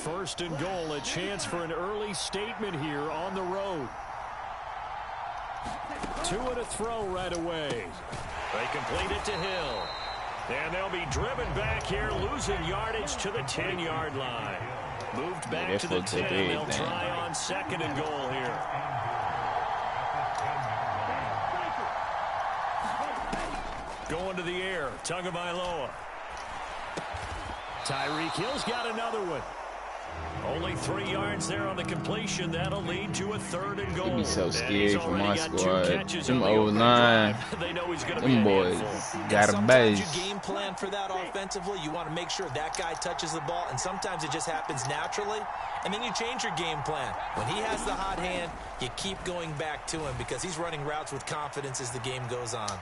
first and goal, a chance for an early statement here on the road. 2 and a throw right away. They complete it to Hill. And they'll be driven back here, losing yardage to the 10-yard line. Moved back to the 10. They'll try on second and goal here. Going to the air, Tagovailoa. Tyreek Hill's got another one. Only 3 yards there on the completion. That'll lead to a third and goal. It'd be so scary for my squad. Them old line, them boys got a base. You game plan for that offensively. You want to make sure that guy touches the ball, and sometimes it just happens naturally. And then you change your game plan. When he has the hot hand, you keep going back to him because he's running routes with confidence as the game goes on.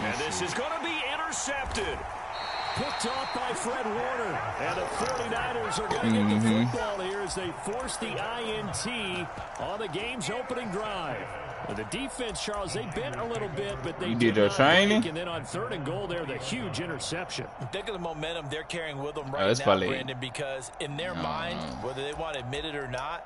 And this is going to be intercepted. Picked off by Fred Warner. And the 49ers are going to get the football here as they force the INT on the game's opening drive. The defense, Charles, they bent a little bit, but they did their training. And then on third and goal there, the huge interception. Think of the momentum they're carrying with them right now, Brandon, because in their mind, whether they want to admit it or not,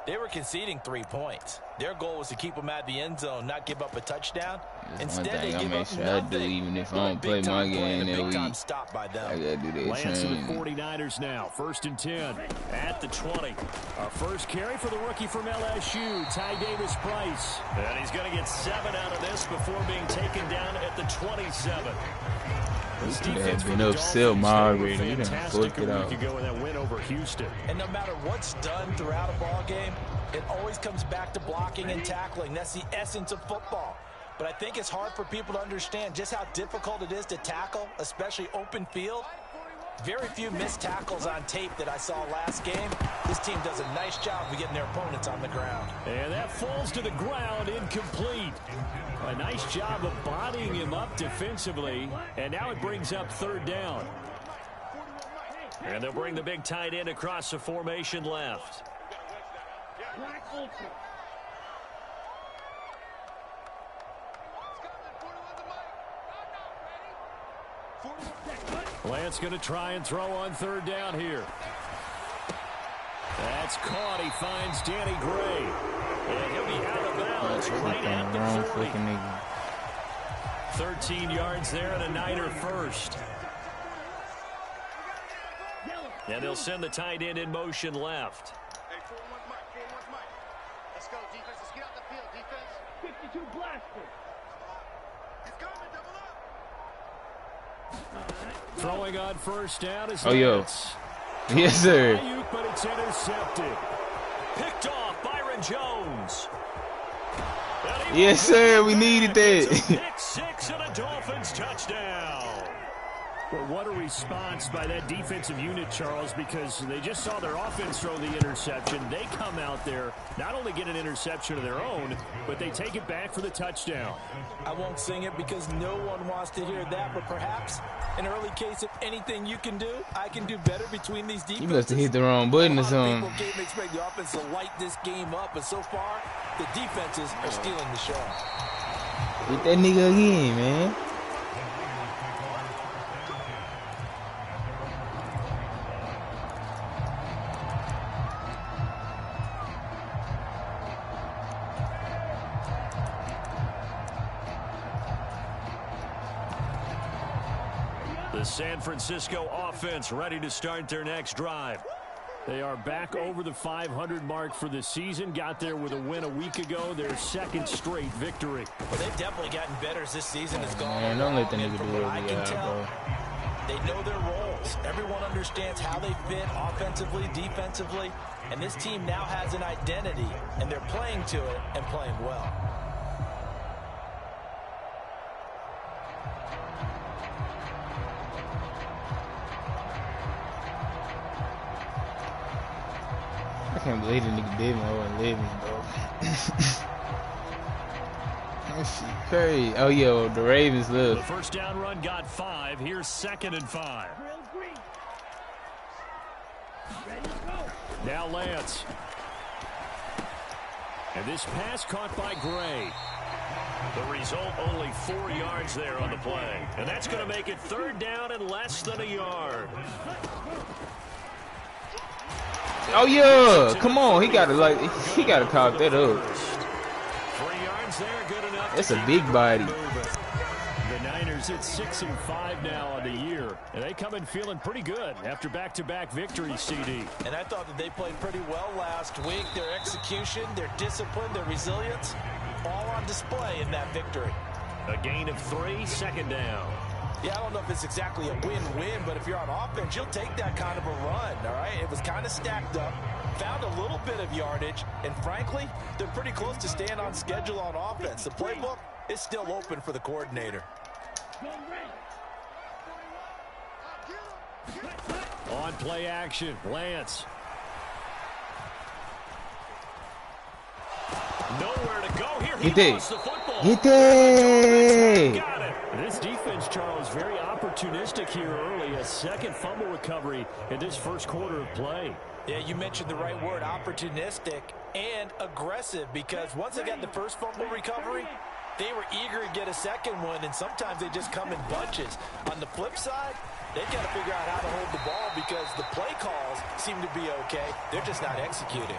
they were conceding 3 points. Their goal was to keep them at the end zone, not give up a touchdown. Instead, they give up nothing. Even if I don't play my game that week, I gotta do that Lance training. to the 49ers now. First and 10 at the 20. Our first carry for the rookie from LSU, Ty Davis-Price. And he's going to get 7 out of this before being taken down at the 27. This defense been upset already. Fantastic a week ago in that win over Houston. And no matter what's done throughout a ball game, it always comes back to blocking and tackling. That's the essence of football. But I think it's hard for people to understand just how difficult it is to tackle, especially open field. Very few missed tackles on tape that I saw last game. This team does a nice job of getting their opponents on the ground. And that falls to the ground, incomplete. A nice job of bodying him up defensively. And now it brings up third down. And they'll bring the big tight end across the formation left. Lance going to try and throw on third down here. That's caught. He finds Danny Gray. And he'll be out of bounds right at the 40. 13 yards there and a Niner first. And they'll send the tight end in motion left. Hey, 4-1 Mike, 4-1 Mike. Let's go, defense. Let's get out the field, defense. 52 blaster. It's coming, double up. Throwing on first down is Lance. Yes, sir. But it's intercepted. Picked off Byron Jones. Yes, sir. We needed that. Pick 6 and a Dolphins touchdown. But what a response by that defensive unit, Charles, because they just saw their offense throw the interception. They come out there, not only get an interception of their own, but they take it back for the touchdown. I won't sing it because no one wants to hear that, but perhaps an early case of anything you can do, I can do better between these defenses. You must have hit the wrong button or something. People came expect the offense to light this game up, but so far, the defenses are stealing the show. Hit that nigga again, man. The San Francisco offense ready to start their next drive. They are back over the 500 mark for the season. Got there with a win a week ago. Their second straight victory. Well, they've definitely gotten better as this season has gone. Man, don't let the nigga do I can tell, they know their roles. Everyone understands how they fit offensively, defensively. And this team now has an identity, and they're playing to it and playing well. I can't believe the nigga did me over 11, bro. That shit crazy. Oh, yo, the Ravens left. The first down run got 5. Here's 2nd and 5. Now Lance. And this pass caught by Gray. The result, only 4 yards there on the play. And that's going to make it third down and less than a yard. Oh yeah, come on. He gotta call that up. 3 yards there, good enough. That's a big body. The Niners at 6-5 now on the year, and they come in feeling pretty good after back-to-back victories, CD. And I thought that they played pretty well last week. Their execution, their discipline, their resilience, all on display in that victory. A gain of 3, second down. Yeah, I don't know if it's exactly a win-win, but if you're on offense, you'll take that kind of a run, all right? It was kind of stacked up, found a little bit of yardage, and frankly, they're pretty close to staying on schedule on offense. The playbook is still open for the coordinator. On play action, Lance. Nowhere to go here. He lost the football. Get there. Got it. This defense, Charles, very opportunistic here early. A second fumble recovery in this first quarter of play. Yeah, you mentioned the right word, opportunistic and aggressive, because once they got the first fumble recovery, they were eager to get a second one, and sometimes they just come in bunches. On the flip side, they've got to figure out how to hold the ball because the play calls seem to be okay. They're just not executing.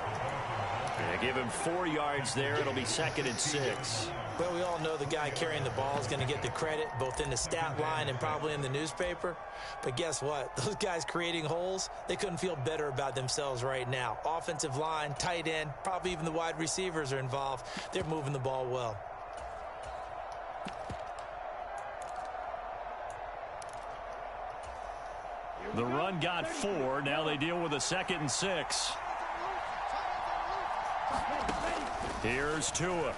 Yeah, give him 4 yards there. It'll be 2nd and 6. Well, we all know the guy carrying the ball is going to get the credit both in the stat line and probably in the newspaper. But guess what? Those guys creating holes, they couldn't feel better about themselves right now. Offensive line, tight end, probably even the wide receivers are involved. They're moving the ball well. The run got 4. Now they deal with a 2nd and 6. Here's Tua.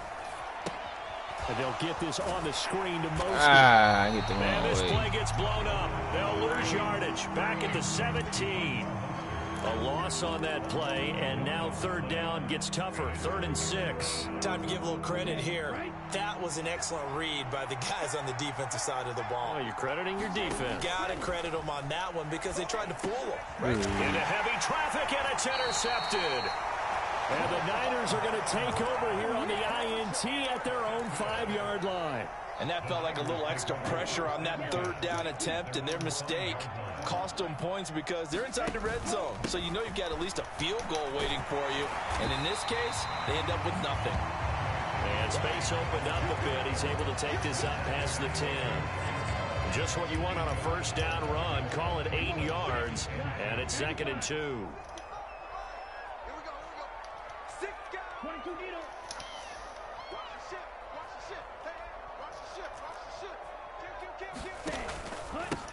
And they'll get this on the screen to Mostly. And this play gets blown up. They'll lose yardage. Back at the 17. A loss on that play, and now 3rd down gets tougher. 3rd and 6. Time to give a little credit here. That was an excellent read by the guys on the defensive side of the ball. Oh, you're crediting your defense. Got to credit them on that one because they tried to fool them. Right. Into heavy traffic, and it's intercepted. And the Niners are going to take over here on the INT at their own 5-yard line. And that felt like a little extra pressure on that 3rd down attempt, and their mistake cost them points because they're inside the red zone. So you know you've got at least a field goal waiting for you. And in this case, they end up with nothing. And space opened up a bit. He's able to take this up past the 10. Just what you want on a 1st down run. Call it 8 yards, and it's 2nd and 2.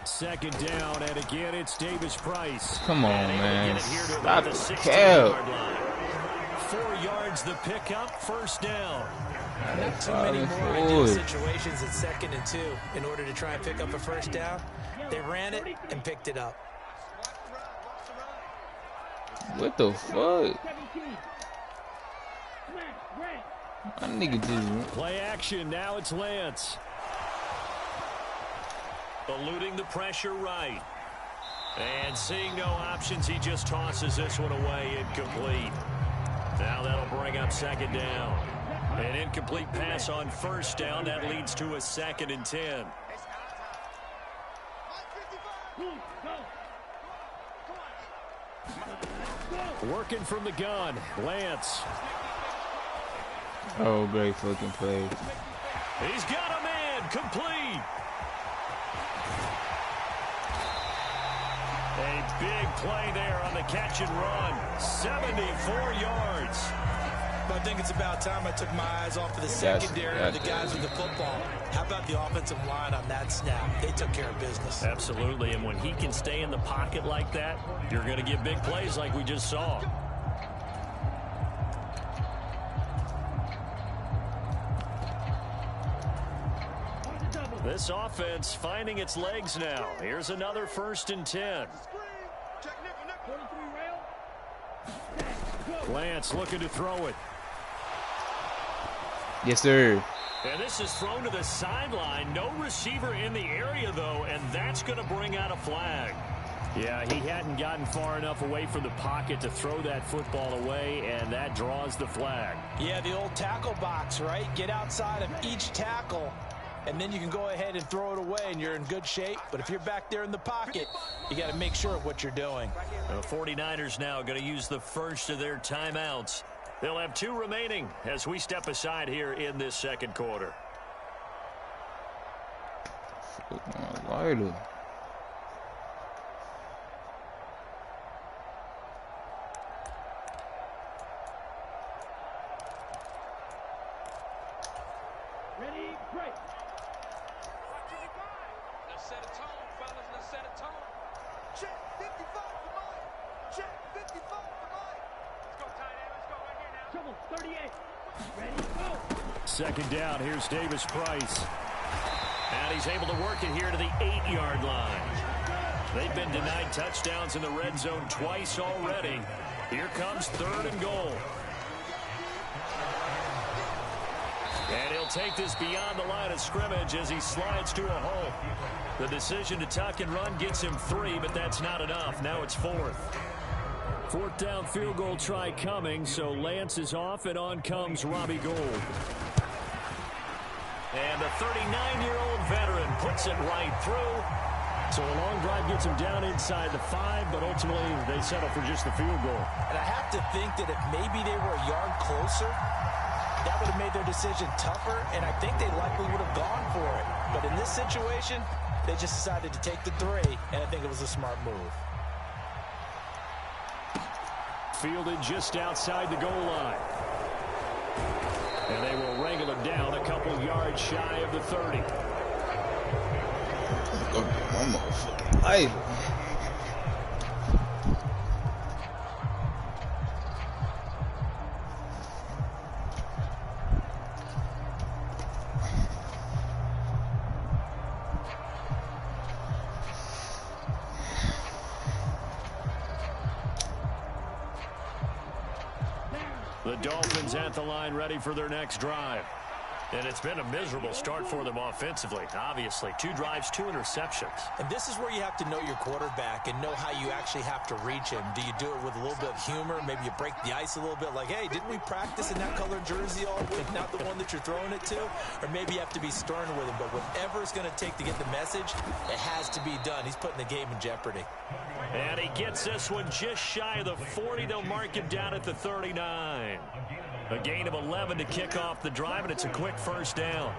2nd down, and again, it's Davis Price. Come on, man. Stop the cap. 4 yards the pickup, 1st down. Not too many more ideal situations at 2nd and 2 in order to try and pick up a 1st down. They ran it and picked it up. What the fuck? My nigga just... Play action, now it's Lance. Eluding the pressure right. And seeing no options, he just tosses this one away, incomplete. Now that'll bring up 2nd down. An incomplete pass on 1st down. That leads to a 2nd and 10. Working from the gun, Lance. Oh, great fucking play. He's got a man, complete. A big play there on the catch and run. 74 yards. But I think it's about time I took my eyes off of the secondary of the guys with the football. How about the offensive line on that snap? They took care of business. Absolutely, and when he can stay in the pocket like that, you're going to get big plays like we just saw. This offense finding its legs now. Here's another 1st and 10. Lance looking to throw it. Yes, sir. And this is thrown to the sideline. No receiver in the area, though, and that's going to bring out a flag. Yeah, he hadn't gotten far enough away from the pocket to throw that football away, and that draws the flag. Yeah, the old tackle box, right? Get outside of each tackle and then you can go ahead and throw it away, and you're in good shape. But if you're back there in the pocket, you got to make sure of what you're doing. The 49ers now going to use the first of their timeouts. They'll have 2 remaining as we step aside here in this second quarter. Lighter. Ready, break. Let's set a tone, fellas. Let's set a tone. Check 55 for mine. Check 55 for mine. Let's go, tight end. Let's go right here now. Trouble 38. Ready, go. Second down, here's Davis Price. And he's able to work it here to the 8-yard line. They've been denied touchdowns in the red zone twice already. Here comes 3rd and goal. And he'll take this beyond the line of scrimmage as he slides to a hole. The decision to tuck and run gets him 3, but that's not enough. Now it's 4th. 4th down field goal try coming, so Lance is off, and on comes Robbie Gould. And the 39-year-old veteran puts it right through. So a long drive gets him down inside the 5, but ultimately they settle for just the field goal. And I have to think that if maybe they were a yard closer, that would have made their decision tougher, and I think they likely would have gone for it. But in this situation, they just decided to take the 3, and I think it was a smart move. Fielded just outside the goal line. And they will wrangle him down a couple yards shy of the 30. One motherfucking life. The Dolphins at the line ready for their next drive. And it's been a miserable start for them offensively. Obviously, 2 drives, 2 interceptions. And this is where you have to know your quarterback and know how you actually have to reach him. Do you do it with a little bit of humor? Maybe you break the ice a little bit like, hey, didn't we practice in that colored jersey all week, not the one that you're throwing it to? Or maybe you have to be stern with him. But whatever it's going to take to get the message, it has to be done. He's putting the game in jeopardy. And he gets this one just shy of the 40. They'll mark him down at the 39. A gain of 11 to kick off the drive, and it's a quick first down.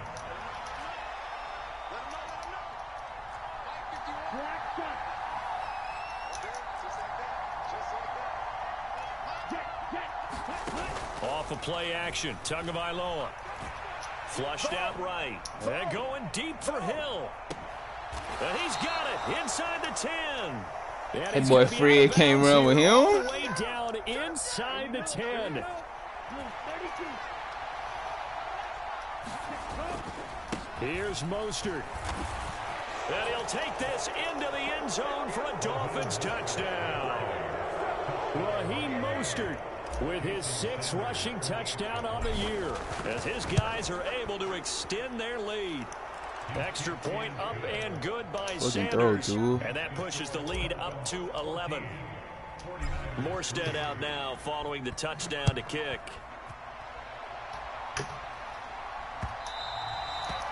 Off of play action, Tagovailoa. Flushed out right. And going deep for Hill. And he's got it inside the 10. That boy Fred can't run with him. All the way down inside the 10. Here's Mostert. And he'll take this into the end zone for a Dolphins touchdown. Raheem Mostert with his 6th rushing touchdown on the year as his guys are able to extend their lead. Extra point up and good by Sanders. And that pushes the lead up to 11. Morstead out now following the touchdown to kick.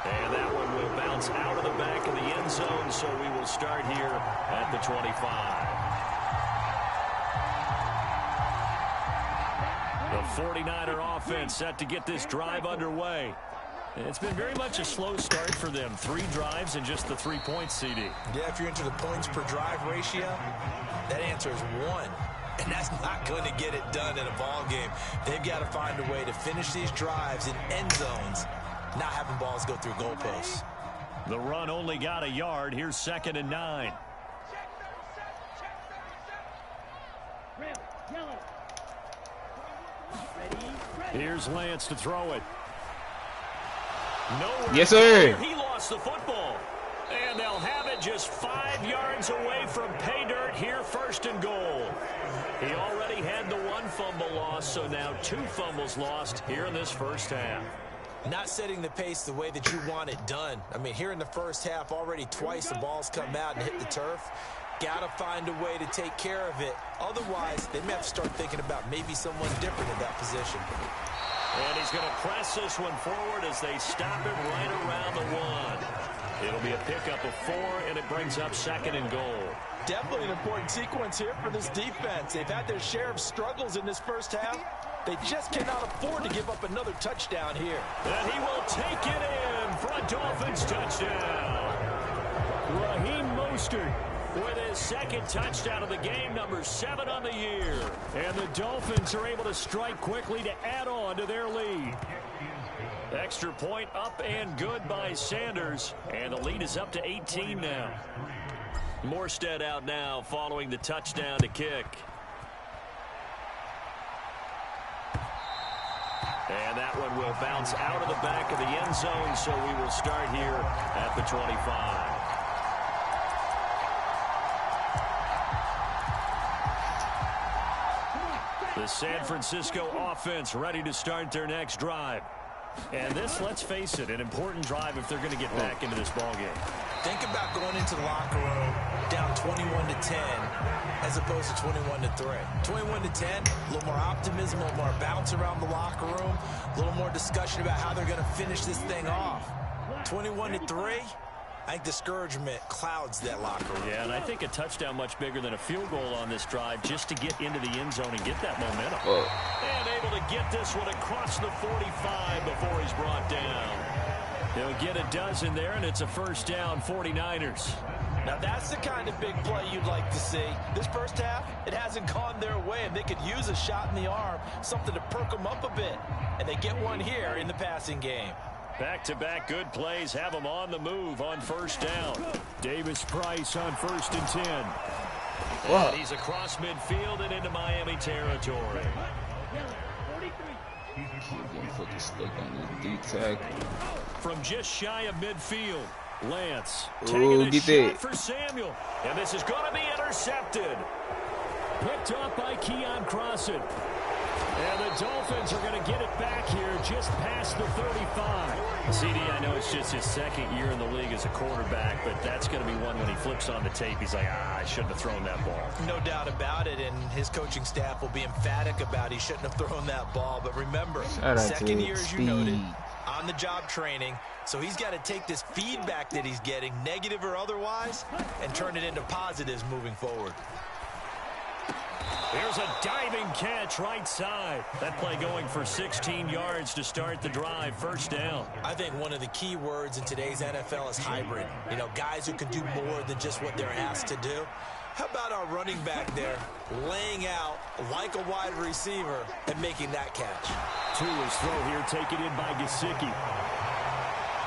And that one will bounce out of the back of the end zone, so we will start here at the 25. The 49er offense set to get this drive underway. It's been very much a slow start for them. 3 drives and just the 3 points, CD. Yeah, if you're into the points per drive ratio, that answer is 1. And that's not going to get it done in a ball game. They've got to find a way to finish these drives in end zones, not having balls go through goalposts. The run only got a yard. Here's 2nd and 9. Here's Lance to throw it. Nowhere. Yes, sir. He lost the football. And they'll have it just 5 yards away from pay dirt here, 1st and goal. He already had the 1 fumble loss, so now 2 fumbles lost here in this first half. Not setting the pace the way that you want it done. I mean, here in the first half, already twice the ball's come out and hit the turf. Got to find a way to take care of it. Otherwise, they may have to start thinking about maybe someone different in that position. And he's going to press this one forward as they stop him right around the 1. It'll be a pickup of 4, and it brings up 2nd and goal. Definitely an important sequence here for this defense. They've had their share of struggles in this first half. They just cannot afford to give up another touchdown here. And he will take it in for a Dolphins touchdown. Raheem Mostert with his 2nd touchdown of the game, number 7 on the year. And the Dolphins are able to strike quickly to add on to their lead. Extra point up and good by Sanders. And the lead is up to 18 now. Morstead out now following the touchdown to kick. And that one will bounce out of the back of the end zone, so we will start here at the 25. The San Francisco offense ready to start their next drive. And this, let's face it, an important drive if they're going to get back into this ballgame. Think about going into the locker room down 21-10 as opposed to 21-3. 21-10, a little more optimism, a little more bounce around the locker room, a little more discussion about how they're going to finish this thing off. 21-3, I think discouragement clouds that locker room. Yeah, and I think a touchdown much bigger than a field goal on this drive just to get into the end zone and get that momentum. And able to get this one across the 45 before he's brought down. He'll get a dozen there, and it's a first down, 49ers. Now, that's the kind of big play you'd like to see. This first half, it hasn't gone their way, and they could use a shot in the arm, something to perk them up a bit. And they get one here in the passing game. Back-to-back good plays have them on the move on first down. Davis Price on 1st and 10. And he's across midfield and into Miami territory. From just shy of midfield, Lance taking a shot for Samuel. And this is going to be intercepted. Picked up by Keon Crossan. And the Dolphins are going to get it back here just past the 35. CD, I know it's just his 2nd year in the league as a quarterback, but that's going to be one when he flips on the tape. He's like, I shouldn't have thrown that ball. No doubt about it, and his coaching staff will be emphatic about he shouldn't have thrown that ball. But remember, 2nd year, as you noted, on-the-job training, so he's got to take this feedback that he's getting, negative or otherwise, and turn it into positives moving forward. Here's a diving catch right side. That play going for 16 yards to start the drive. First down. I think one of the key words in today's NFL is hybrid. You know, guys who can do more than just what they're asked to do. How about our running back there laying out like a wide receiver and making that catch? Tua's throw here taken in by Gesicki.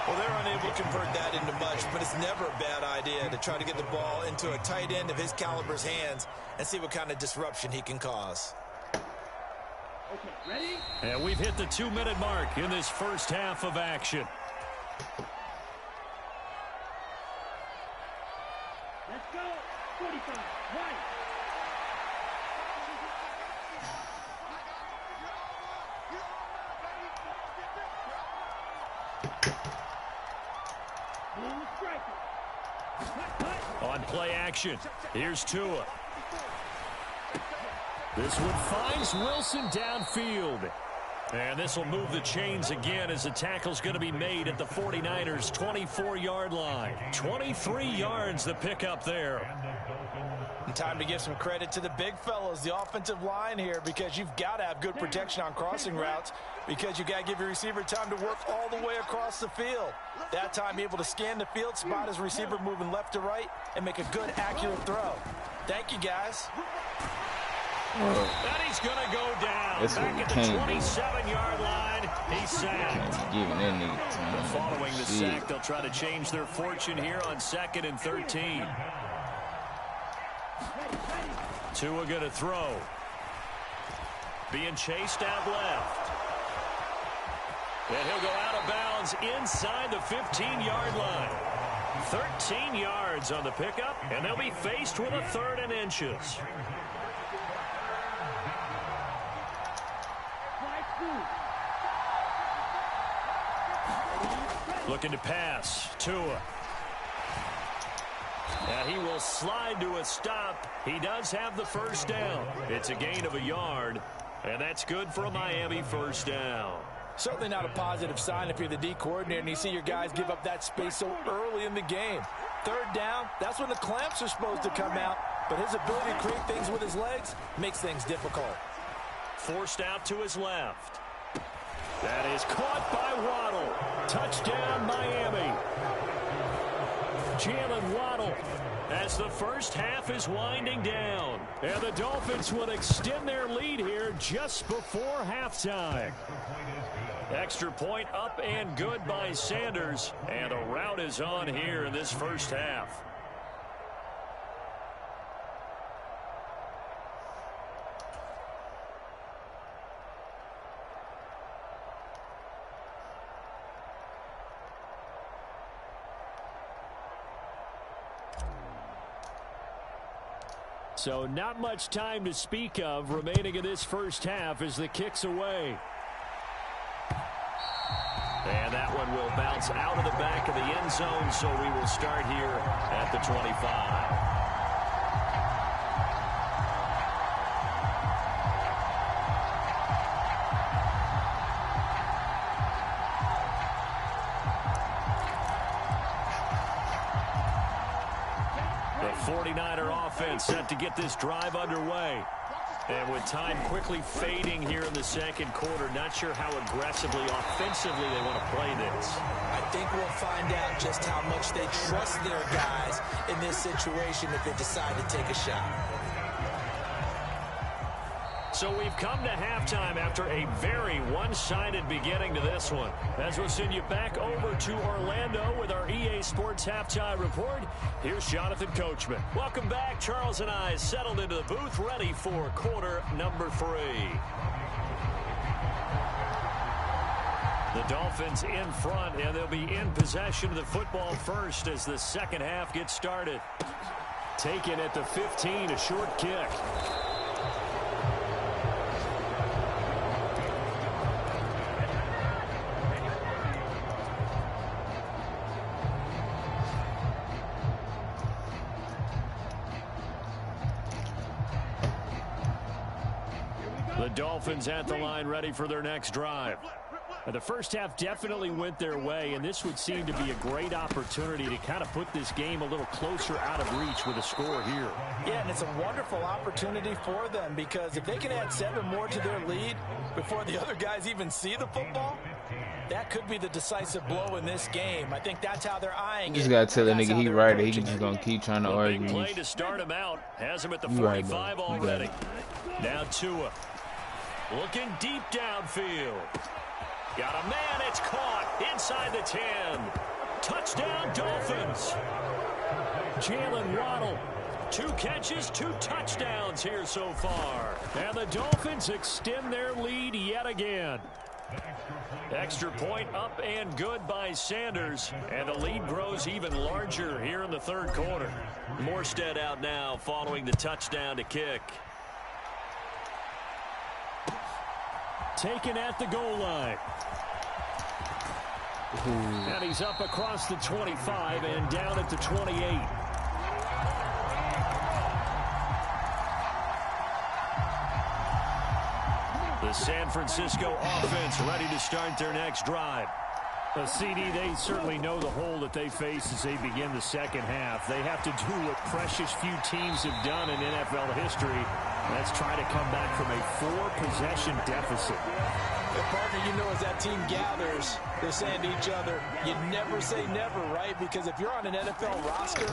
Well, they're unable to convert that into much, but it's never a bad idea to try to get the ball into a tight end of his caliber's hands and see what kind of disruption he can cause. Okay, ready? And we've hit the 2-minute mark in this first half of action. Let's go. 45. Right. On play action, here's Tua. This one finds Wilson downfield. And this will move the chains again as the tackle's going to be made at the 49ers' 24-yard line. 23 yards the pickup there. And time to give some credit to the big fellows, the offensive line here, because you've got to have good protection on crossing routes because you've got to give your receiver time to work all the way across the field. That time able to scan the field, spot his receiver moving left to right, and make a good, accurate throw. Thank you, guys. And he's going to go down. That's back at the 27-yard line. He's sacked. Following the sack, they'll try to change their fortune here on 2nd and 13. Tua going to throw. Being chased out left. And he'll go out of bounds inside the 15-yard line. 13 yards on the pickup, and they'll be faced with a 3rd and inches. Looking to pass. Tua. Now he will slide to a stop. He does have the first down. It's a gain of a yard, and that's good for a Miami first down. Certainly not a positive sign if you're the D coordinator and you see your guys give up that space so early in the game. Third down, that's when the clamps are supposed to come out, but his ability to create things with his legs makes things difficult. Forced out to his left. That is caught by Waddle. Touchdown, Miami. Jalen Waddle as the first half is winding down. And the Dolphins will extend their lead here just before halftime. Extra point up and good by Sanders. And a rout is on here in this first half. So not much time to speak of remaining in this first half as the kick's away. And that one will bounce out of the back of the end zone, so we will start here at the 25. The 49er offense set to get this drive underway. And with time quickly fading here in the second quarter, not sure how aggressively, offensively they want to play this. I think we'll find out just how much they trust their guys in this situation if they decide to take a shot. So we've come to halftime after a very one-sided beginning to this one. As we'll send you back over to Orlando with our EA Sports Halftime Report, here's Jonathan Coachman. Welcome back. Charles and I settled into the booth, ready for quarter number 3. The Dolphins in front, and they'll be in possession of the football first as the second half gets started. Taken at the 15, a short kick. The Dolphins at the line ready for their next drive. The first half definitely went their way, and this would seem to be a great opportunity to kind of put this game a little closer out of reach with a score here. Yeah, and it's a wonderful opportunity for them because if they can add 7 more to their lead before the other guys even see the football, that could be the decisive blow in this game. I think that's how they're eyeing it. You just got to tell the nigga he right or he just going to keep trying to argue. Big play to start him out. Has him at the 45 already. Now Tua. Looking deep downfield. Got a man, it's caught inside the 10. Touchdown, Dolphins. Jalen Waddle. 2 catches, 2 touchdowns here so far. And the Dolphins extend their lead yet again. Extra point up and good by Sanders. And the lead grows even larger here in the third quarter. Morstead out now following the touchdown to kick. Taken at the goal line. And he's up across the 25 and down at the 28. The San Francisco offense ready to start their next drive. CD, they certainly know the hole that they face as they begin the second half. They have to do what precious few teams have done in NFL history. Let's try to come back from a 4-possession deficit. And partner, you know, as that team gathers, they're saying to each other, you never say never, right? Because if you're on an NFL roster,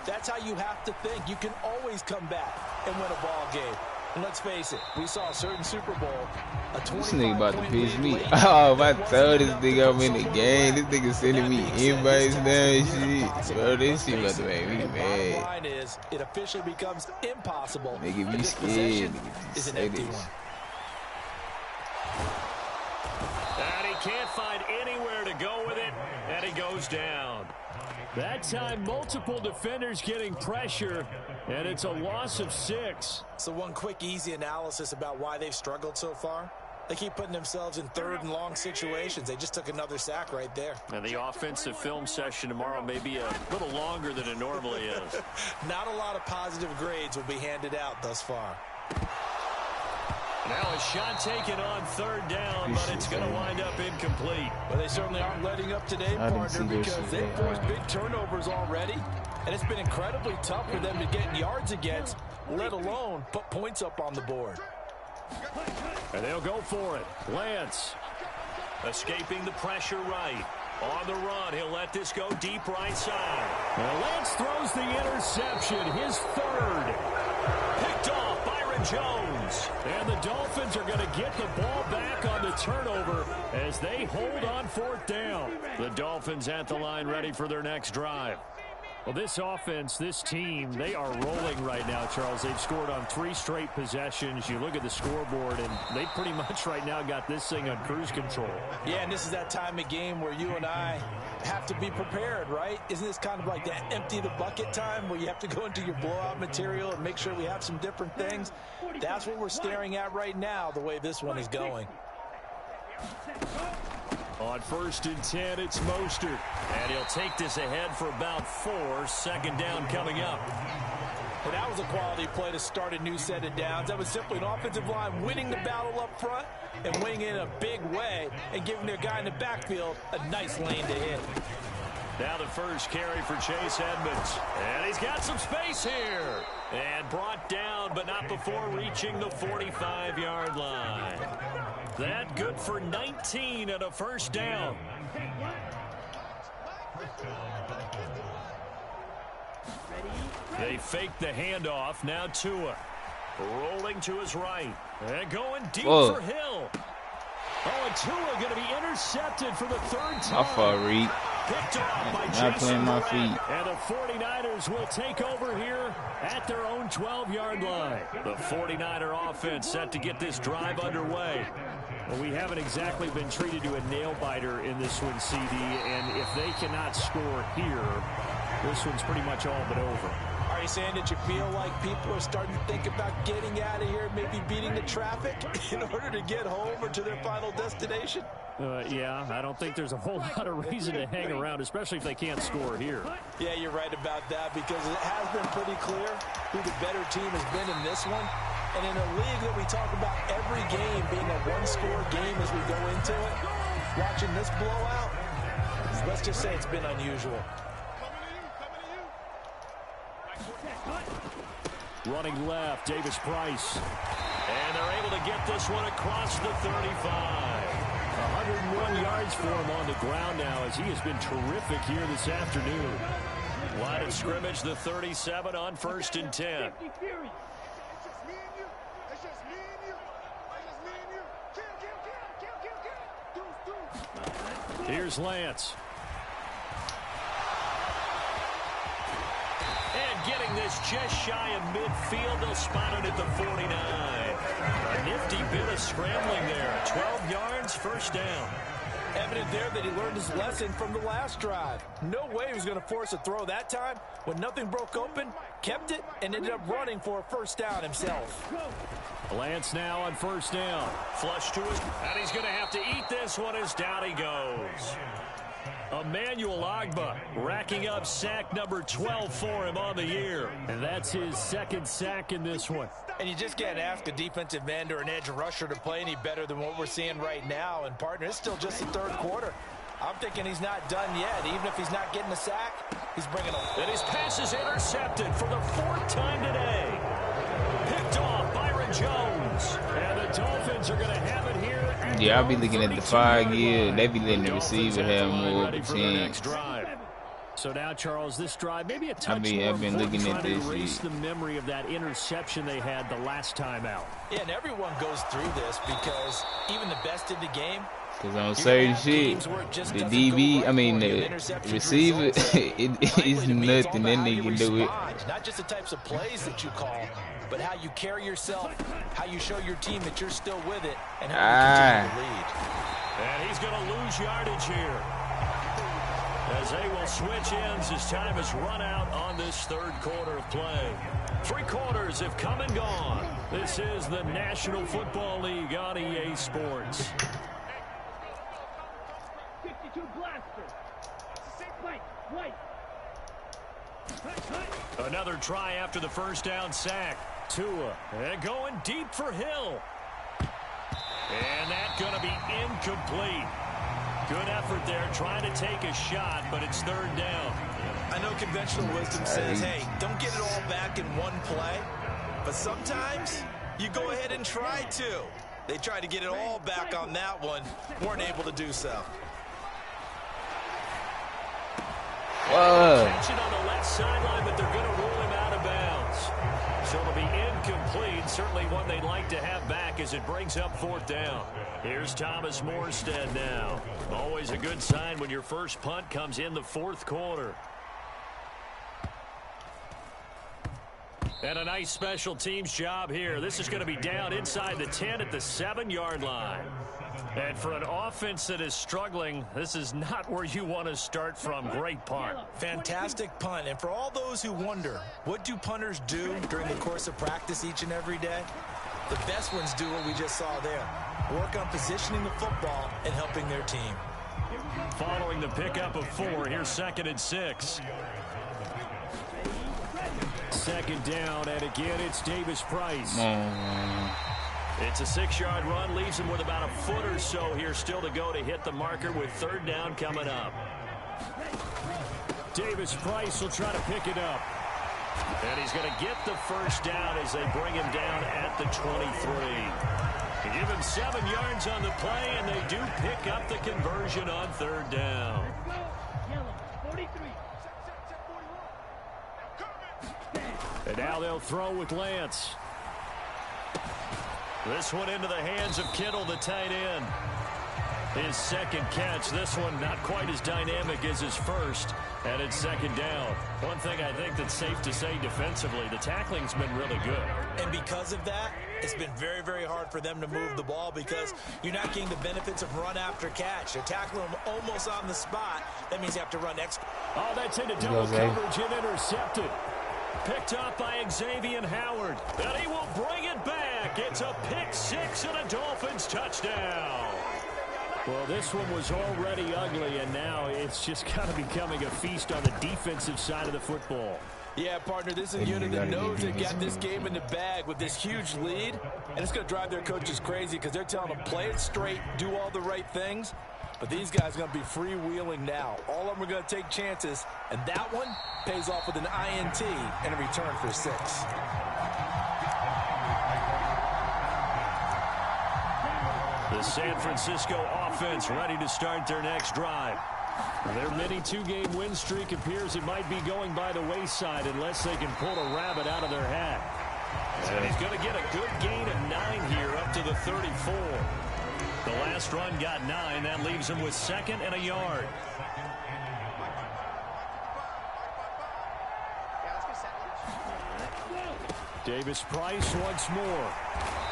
that's how you have to think. You can always come back and win a ball game. And let's face it, we saw a certain Super Bowl. This nigga about to piss me off. I told this nigga I'm in the game. This nigga sending me invites now and shit. Bro, this shit about to make me mad. Line is, it officially becomes impossible. Nigga be scared. Is an empty one. And he can't find anywhere to go with it, and he goes down. That time, multiple defenders getting pressure, and it's a loss of 6. So one quick, easy analysis about why they've struggled so far. They keep putting themselves in third and long situations. They just took another sack right there. And the offensive film session tomorrow may be a little longer than it normally is. Not a lot of positive grades will be handed out thus far. Now a shot taken on third down, but it's going to wind up incomplete. Well, they certainly aren't letting up today, partner, because they've forced big turnovers already. And it's been incredibly tough for them to get yards against, let alone put points up on the board. And they'll go for it. Lance escaping the pressure right. On the run, he'll let this go deep right side. Well, Lance throws the interception, his third. Picked off Byron Jones. And the Dolphins are going to get the ball back on the turnover as they hold on fourth down. The Dolphins at the line ready for their next drive. Well, this offense, this team, they are rolling right now, Charles. They've scored on 3 straight possessions. You look at the scoreboard, and they pretty much right now got this thing on cruise control. Yeah, and this is that time of game where you and I have to be prepared, right? Isn't this kind of like that empty the bucket time where you have to go into your blowout material and make sure we have some different things? That's what we're staring at right now, the way this one is going. On 1st and 10, it's Mostert. And he'll take this ahead for about 4. Second down coming up. Well, that was a quality play to start a new set of downs. That was simply an offensive line winning the battle up front and winning in a big way and giving their guy in the backfield a nice lane to hit. Now the first carry for Chase Edmonds. And he's got some space here. And brought down, but not before reaching the 45-yard line. That good for 19 and a first down. They fake the handoff. Now Tua. Rolling to his right. And going deep for Hill. Oh, and Tua going to be intercepted for the 3rd time. My fault, Reed. Picked off by Not playing my feet. And the 49ers will take over here at their own 12-yard line. The 49er offense set to get this drive underway. Well, we haven't exactly been treated to a nail-biter in this one, CD, and if they cannot score here, this one's pretty much all but over. Are you saying that you feel like people are starting to think about getting out of here, maybe beating the traffic in order to get home or to their final destination? Yeah, I don't think there's a whole lot of reason to hang around, especially if they can't score here. Yeah, you're right about that, because it has been pretty clear who the better team has been in this one. And in a league that we talk about every game being a one-score game as we go into it, watching this blowout, let's just say it's been unusual. Running left, Davis Price. And they're able to get this one across the 35. 101 yards for him on the ground now as he has been terrific here this afternoon. Line of scrimmage, the 37 on 1st and 10. Here's Lance. And getting this just shy of midfield. They'll spot it at the 49. A nifty bit of scrambling there. 12 yards, first down. Evident there that he learned his lesson from the last drive. No way he was going to force a throw that time. When nothing broke open, kept it, and ended up running for a first down himself. Lance now on first down. Flush to his, and he's going to have to eat this one as down he goes. Emmanuel Ogbah racking up sack number 12 for him on the year. And that's his 2nd sack in this one. And you just can't ask a defensive end or an edge rusher to play any better than what we're seeing right now. And, partner, it's still just the 3rd quarter. I'm thinking he's not done yet. Even if he's not getting a sack, he's bringing them. And his pass is intercepted for the 4th time today. Picked off Byron Jones. And the Dolphins are going to have it here. Yeah, I'll be looking at the 5 year. They be letting the receiver have more of a chance. So now, Charles, this drive, maybe a touch I've been looking at this. Erase the memory of that interception they had the last time out. Yeah, and everyone goes through this because even the best in the game, because on certain shit, the DB, I mean the receiver, it is nothing that nigga can do it. Not just the types of plays that you call, but how you carry yourself, how you show your team that you're still with it, and how you continue to lead. And he's going to lose yardage here, as they will switch ends as time has run out on this 3rd quarter of play. 3 quarters have come and gone. This is the National Football League on EA Sports. 52 blaster. White. Another try after the first down sack. Tua, and going deep for Hill. And that's going to be incomplete. Good effort there, trying to take a shot, but it's third down. I know conventional wisdom says, hey, don't get it all back in one play. But sometimes you go ahead and try to. They tried to get it all back on that one. Weren't able to do so. Whoa. Attention on the left sideline, but they're going to rule him out of bounds. So it'll be incomplete. Certainly one they'd like to have back as it brings up fourth down. Here's Thomas Morstead now. Always a good sign when your first punt comes in the fourth quarter. And a nice special teams job here. This is going to be down inside the 10 at the 7-yard line. And for an offense that is struggling, this is not where you want to start from. Great punt. Fantastic punt. And for all those who wonder, what do punters do during the course of practice each and every day? The best ones do what we just saw there. Work on positioning the football and helping their team. Following the pickup of 4, here's 2nd and 6. Second down, and again, it's Davis Price. It's a 6-yard run, leaves him with about a foot or so here still to go to hit the marker with third down coming up. Davis Price will try to pick it up. And he's going to get the first down as they bring him down at the 23. They give him 7 yards on the play, and they do pick up the conversion on third down. And now they'll throw with Lance. This one into the hands of Kittle, the tight end. His second catch. This one not quite as dynamic as his first. And it's second down. One thing I think that's safe to say defensively, the tackling's been really good. And because of that, it's been very, very hard for them to move the ball because you're not getting the benefits of run after catch. They're tackling them almost on the spot. That means you have to run extra. Oh, that's into double coverage and intercepted. Picked up by Xavier Howard. And he will bring it back. It's a pick 6 and a Dolphins touchdown. Well, this one was already ugly, and now it's just kind of becoming a feast on the defensive side of the football. Yeah, partner, this is a unit that knows they got this game in the bag with this huge lead, and it's going to drive their coaches crazy because they're telling them play it straight, do all the right things. But these guys are going to be freewheeling now. All of them are going to take chances, and that one pays off with an INT and a return for 6. The San Francisco offense ready to start their next drive. Their mini 2-game win streak appears it might be going by the wayside unless they can pull a rabbit out of their hat. And he's going to get a good gain of 9 here up to the 34. The last run got 9. That leaves him with 2nd and a yard. Davis Price once more.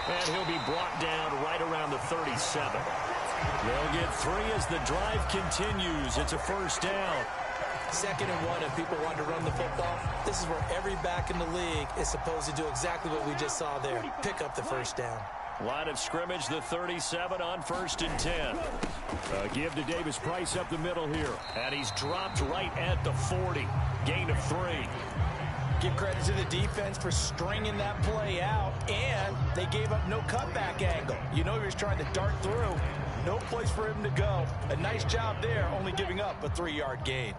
And he'll be brought down right around the 37. They'll get 3 as the drive continues. It's a first down. 2nd and 1 if people want to run the football. This is where every back in the league is supposed to do exactly what we just saw there. Pick up the first down. Line of scrimmage, the 37 on 1st and 10. Give to Davis Price up the middle here. And he's dropped right at the 40. Gain of 3. Give credit to the defense for stringing that play out, and they gave up no cutback angle. You know he was trying to dart through. No place for him to go. A nice job there, only giving up a 3-yard gain.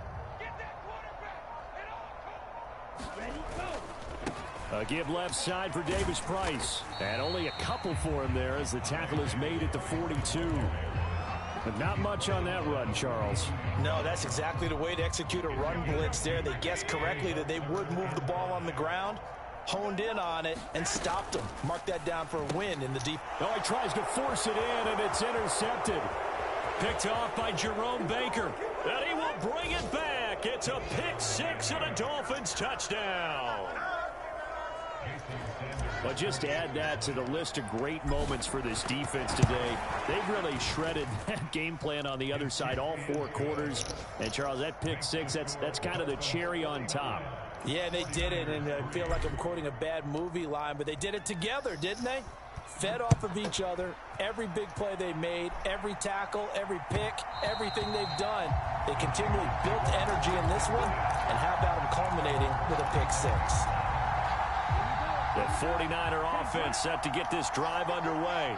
A give left side for Davis Price. And only a couple for him there as the tackle is made at the 42. But not much on that run, Charles. No, that's exactly the way to execute a run blitz there. They guessed correctly that they would move the ball on the ground, honed in on it, and stopped them. Mark that down for a win in the deep. Oh, he tries to force it in, and it's intercepted. Picked off by Jerome Baker. And he will bring it back. It's a pick 6 and a Dolphins touchdown. But just add that to the list of great moments for this defense today. They've really shredded that game plan on the other side all 4 quarters. And, Charles, that pick 6, that's kind of the cherry on top. Yeah, they did it, and I feel like I'm quoting a bad movie line, but they did it together, didn't they? Fed off of each other, every big play they made, every tackle, every pick, everything they've done. They continually built energy in this one, and how about them culminating with a pick 6? The 49er offense set to get this drive underway.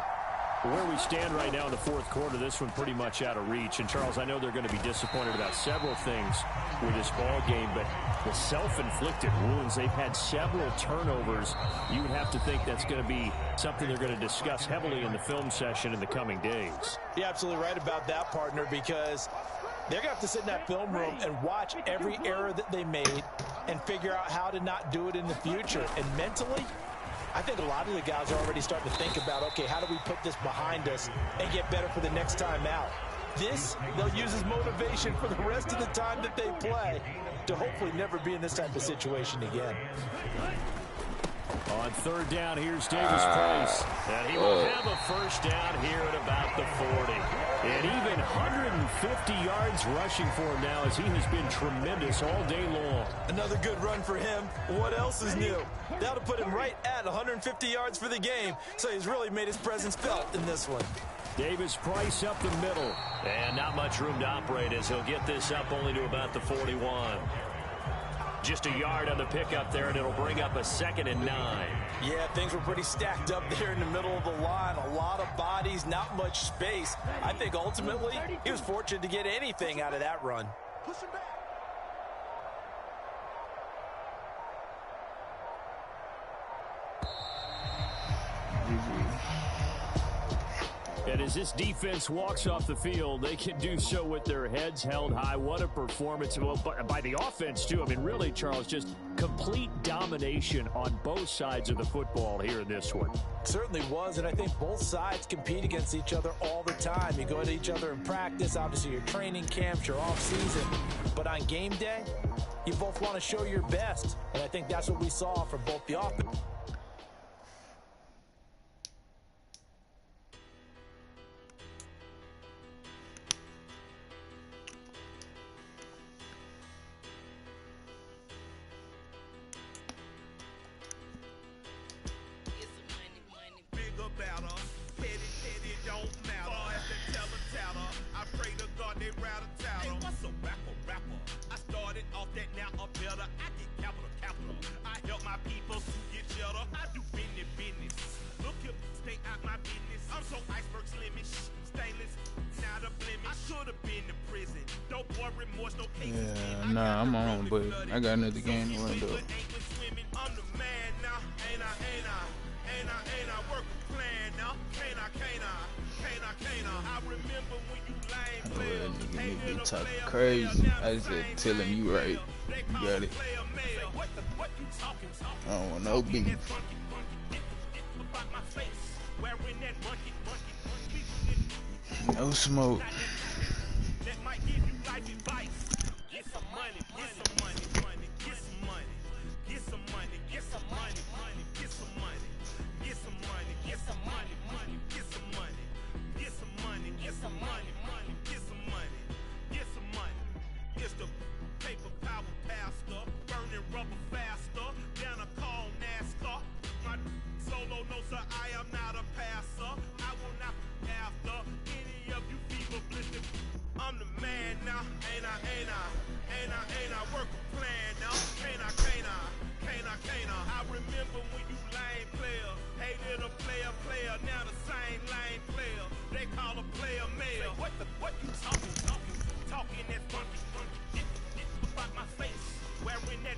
Where we stand right now in the fourth quarter, this one pretty much out of reach. And, Charles, I know they're going to be disappointed about several things with this ball game, but the self-inflicted wounds, they've had several turnovers. You would have to think that's going to be something they're going to discuss heavily in the film session in the coming days. You're absolutely right about that, partner, because they're going to have to sit in that film room and watch every error that they made and figure out how to not do it in the future. And mentally, I think a lot of the guys are already starting to think about, okay, how do we put this behind us and get better for the next time out? This, they'll use as motivation for the rest of the time that they play to hopefully never be in this type of situation again. On third down, here's Davis Price. And he will have a first down here at about the 40. And even 150 yards rushing for him now, as he has been tremendous all day long. Another good run for him. What else is new? That'll put him right at 150 yards for the game. So he's really made his presence felt in this one. Davis Price up the middle. And not much room to operate as he'll get this up only to about the 41. Just a yard on the pickup there, and it'll bring up a 2nd and 9. Yeah, things were pretty stacked up there in the middle of the line. A lot of bodies, not much space. I think ultimately he was fortunate to get anything out of that run. Push him back. And as this defense walks off the field, they can do so with their heads held high. What a performance by the offense, too. I mean, really, Charles, just complete domination on both sides of the football here in this one. Certainly was, and I think both sides compete against each other all the time. You go to each other in practice, obviously your training camps, your off-season. But on game day, you both want to show your best. And I think that's what we saw from both the offense. Yeah, nah, I'm on, but I got another game to run though. Well, nigga be talking crazy. I just said, tell him you right. You got it. I don't want no beef. No smoke. What you talking that funky about my face, wearing that